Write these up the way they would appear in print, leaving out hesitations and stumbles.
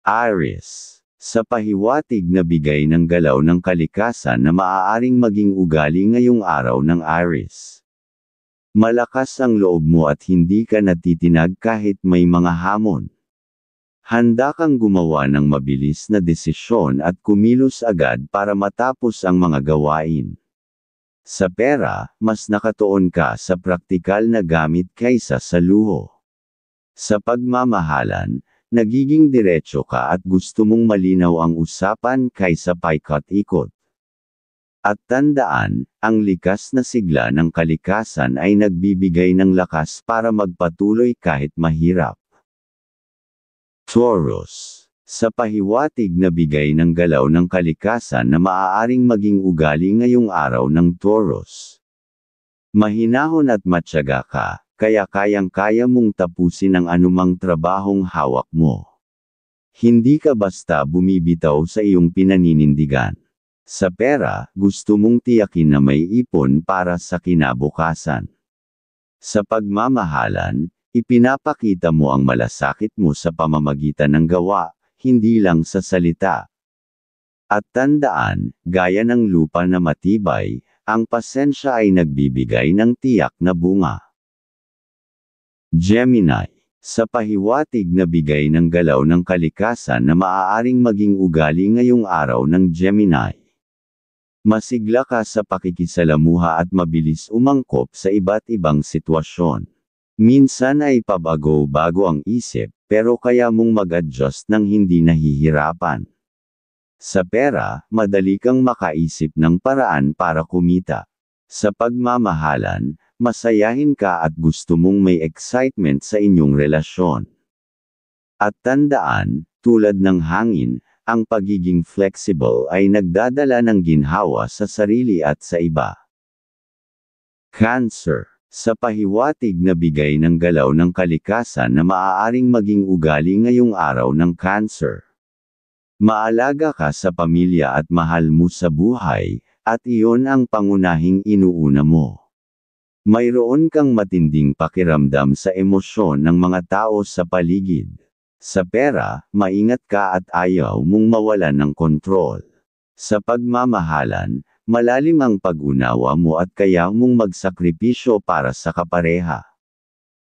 Aries. Sa pahiwatig na bigay ng galaw ng kalikasan na maaaring maging ugali ngayong araw ng Aries. Malakas ang loob mo at hindi ka natitinag kahit may mga hamon. Handa kang gumawa ng mabilis na desisyon at kumilos agad para matapos ang mga gawain. Sa pera, mas nakatuon ka sa praktikal na gamit kaysa sa luho. Sa pagmamahalan, nagiging diretso ka at gusto mong malinaw ang usapan kaysa paikot-ikot. At tandaan, ang likas na sigla ng kalikasan ay nagbibigay ng lakas para magpatuloy kahit mahirap. Taurus. Sa pahiwatig na bigay ng galaw ng kalikasan na maaaring maging ugali ngayong araw ng Taurus. Mahinahon at matyaga ka, kaya kayang-kaya mong tapusin ang anumang trabahong hawak mo. Hindi ka basta bumibitaw sa iyong pinaninindigan. Sa pera, gusto mong tiyakin na may ipon para sa kinabukasan. Sa pagmamahalan, ipinapakita mo ang malasakit mo sa pamamagitan ng gawa, hindi lang sa salita. At tandaan, gaya ng lupa na matibay, ang pasensya ay nagbibigay ng tiyak na bunga. Gemini. Sa pahiwatig na bigay ng galaw ng kalikasan na maaaring maging ugali ngayong araw ng Gemini. Masigla ka sa pakikisalamuha at mabilis umangkop sa iba't ibang sitwasyon. Minsan ay pabago-bago ang isip, pero kaya mong mag-adjust nang hindi nahihirapan. Sa pera, madali kang makaisip ng paraan para kumita. Sa pagmamahalan, masayahin ka at gusto mong may excitement sa inyong relasyon. At tandaan, tulad ng hangin, ang pagiging flexible ay nagdadala ng ginhawa sa sarili at sa iba. Cancer. Sa pahiwatig na bigay ng galaw ng kalikasan na maaaring maging ugali ngayong araw ng Cancer. Maalaga ka sa pamilya at mahal mo sa buhay, at iyon ang pangunahing inuuna mo. Mayroon kang matinding pakiramdam sa emosyon ng mga tao sa paligid. Sa pera, maingat ka at ayaw mong mawalan ng kontrol. Sa pagmamahalan, malalim ang pag-unawa mo at kaya mong magsakripisyo para sa kapareha.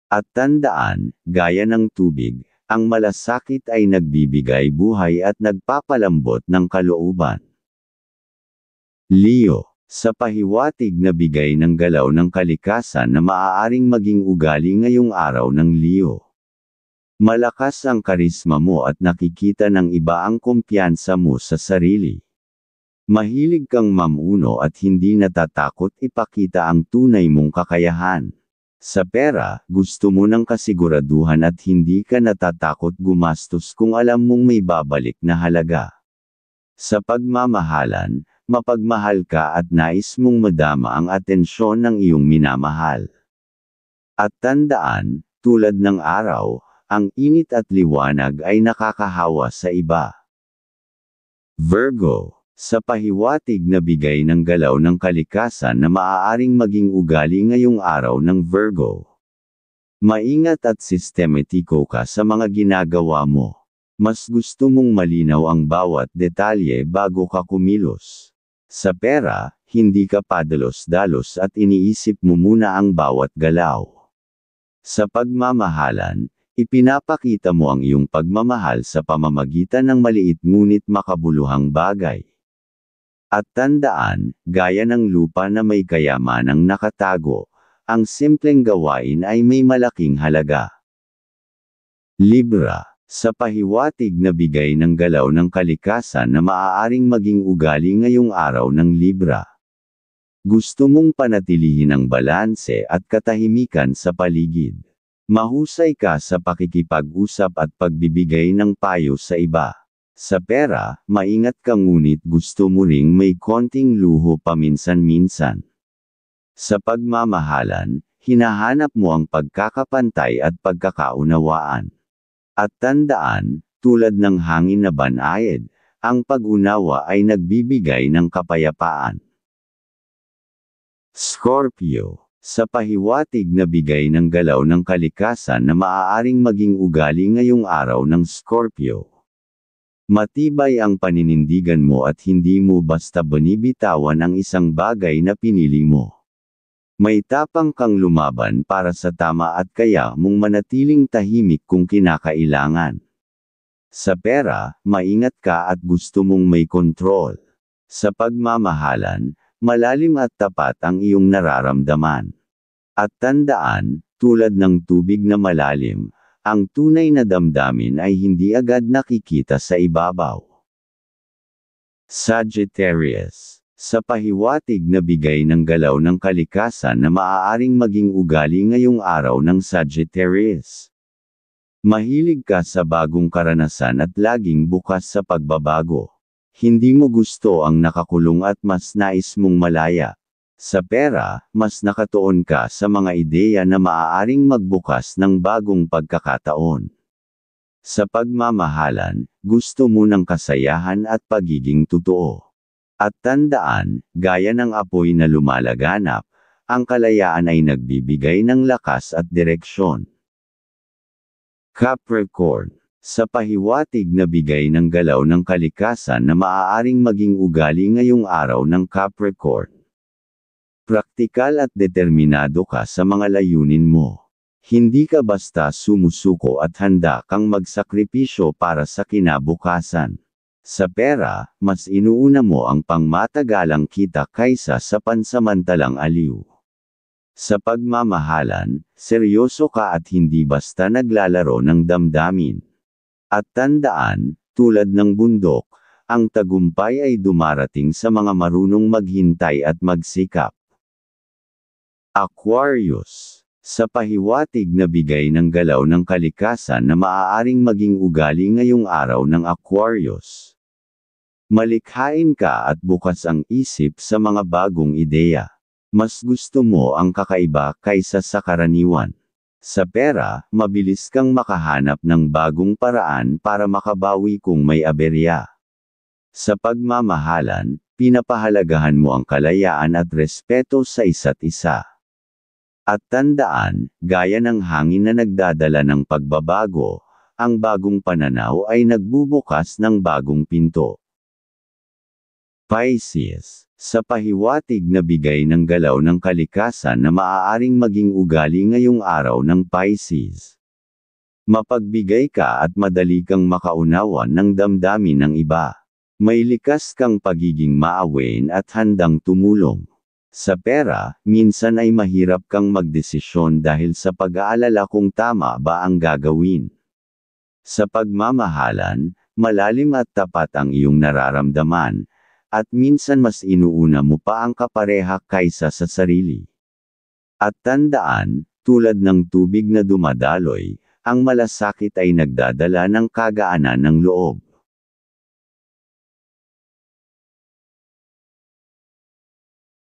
At tandaan, gaya ng tubig, ang malasakit ay nagbibigay buhay at nagpapalambot ng kalooban. Leo. Sa pahiwatig na bigay ng galaw ng kalikasan na maaaring maging ugali ngayong araw ng Leo. Malakas ang karisma mo at nakikita ng iba ang kumpiyansa mo sa sarili. Mahilig kang mamuno at hindi natatakot ipakita ang tunay mong kakayahan. Sa pera, gusto mo ng kasiguraduhan at hindi ka natatakot gumastos kung alam mong may babalik na halaga. Sa pagmamahalan, mapagmahal ka at nais mong madama ang atensyon ng iyong minamahal. At tandaan, tulad ng araw, ang init at liwanag ay nakakahawa sa iba. Virgo. Sa pahiwatig na bigay ng galaw ng kalikasan na maaaring maging ugali ngayong araw ng Virgo. Maingat at sistematiko ka sa mga ginagawa mo. Mas gusto mong malinaw ang bawat detalye bago ka kumilos. Sa pera, hindi ka padalos-dalos at iniisip mo muna ang bawat galaw. Sa pagmamahalan, ipinapakita mo ang iyong pagmamahal sa pamamagitan ng maliit ngunit makabuluhang bagay. At tandaan, gaya ng lupa na may kayamanang nakatago, ang simpleng gawain ay may malaking halaga. Libra. Sa pahiwatig na bigay ng galaw ng kalikasan na maaaring maging ugali ngayong araw ng Libra. Gusto mong panatilihin ang balanse at katahimikan sa paligid. Mahusay ka sa pakikipag-usap at pagbibigay ng payo sa iba. Sa pera, maingat ka ngunit gusto mo ring may konting luho paminsan-minsan. Sa pagmamahalan, hinahanap mo ang pagkakapantay at pagkakaunawaan. At tandaan, tulad ng hangin na banayad, ang pag-unawa ay nagbibigay ng kapayapaan. Scorpio. Sa pahiwatig na bigay ng galaw ng kalikasan na maaaring maging ugali ngayong araw ng Scorpio. Matibay ang paninindigan mo at hindi mo basta binibitawan ang isang bagay na pinili mo. May tapang kang lumaban para sa tama at kaya mong manatiling tahimik kung kinakailangan. Sa pera, maingat ka at gusto mong may kontrol. Sa pagmamahalan, malalim at tapat ang iyong nararamdaman. At tandaan, tulad ng tubig na malalim, ang tunay na damdamin ay hindi agad nakikita sa ibabaw. Sagittarius. Sa pahiwatig na bigay ng galaw ng kalikasan na maaaring maging ugali ngayong araw ng Sagittarius. Mahilig ka sa bagong karanasan at laging bukas sa pagbabago. Hindi mo gusto ang nakakulong at mas nais mong malaya. Sa pera, mas nakatuon ka sa mga ideya na maaaring magbukas ng bagong pagkakataon. Sa pagmamahalan, gusto mo ng kasayahan at pagiging totoo. At tandaan, gaya ng apoy na lumalaganap, ang kalayaan ay nagbibigay ng lakas at direksyon. Capricorn. Sa pahiwatig na bigay ng galaw ng kalikasan na maaaring maging ugali ngayong araw ng Capricorn. Praktikal at determinado ka sa mga layunin mo. Hindi ka basta sumusuko at handa kang magsakripisyo para sa kinabukasan. Sa pera, mas inuuna mo ang pangmatagalang kita kaysa sa pansamantalang aliw. Sa pagmamahalan, seryoso ka at hindi basta naglalaro ng damdamin. At tandaan, tulad ng bundok, ang tagumpay ay dumarating sa mga marunong maghintay at magsikap. Aquarius. Sa pahiwatig na bigay ng galaw ng kalikasan na maaaring maging ugali ngayong araw ng Aquarius. Malikhain ka at bukas ang isip sa mga bagong ideya. Mas gusto mo ang kakaiba kaysa sa karaniwan. Sa pera, mabilis kang makahanap ng bagong paraan para makabawi kung may aberya. Sa pagmamahalan, pinapahalagahan mo ang kalayaan at respeto sa isa't isa. At tandaan, gaya ng hangin na nagdadala ng pagbabago, ang bagong pananaw ay nagbubukas ng bagong pinto. Pisces. Sa pahiwatig na bigay ng galaw ng kalikasan na maaaring maging ugali ngayong araw ng Pisces. Mapagbigay ka at madali kang makaunawan ng damdamin ng iba. May likas kang pagiging maawain at handang tumulong. Sa pera, minsan ay mahirap kang magdesisyon dahil sa pag-aalala kung tama ba ang gagawin. Sa pagmamahalan, malalim at tapat ang iyong nararamdaman, at minsan mas inuuna mo pa ang kapareha kaysa sa sarili. At tandaan, tulad ng tubig na dumadaloy, ang malasakit ay nagdadala ng kagaanan ng loob.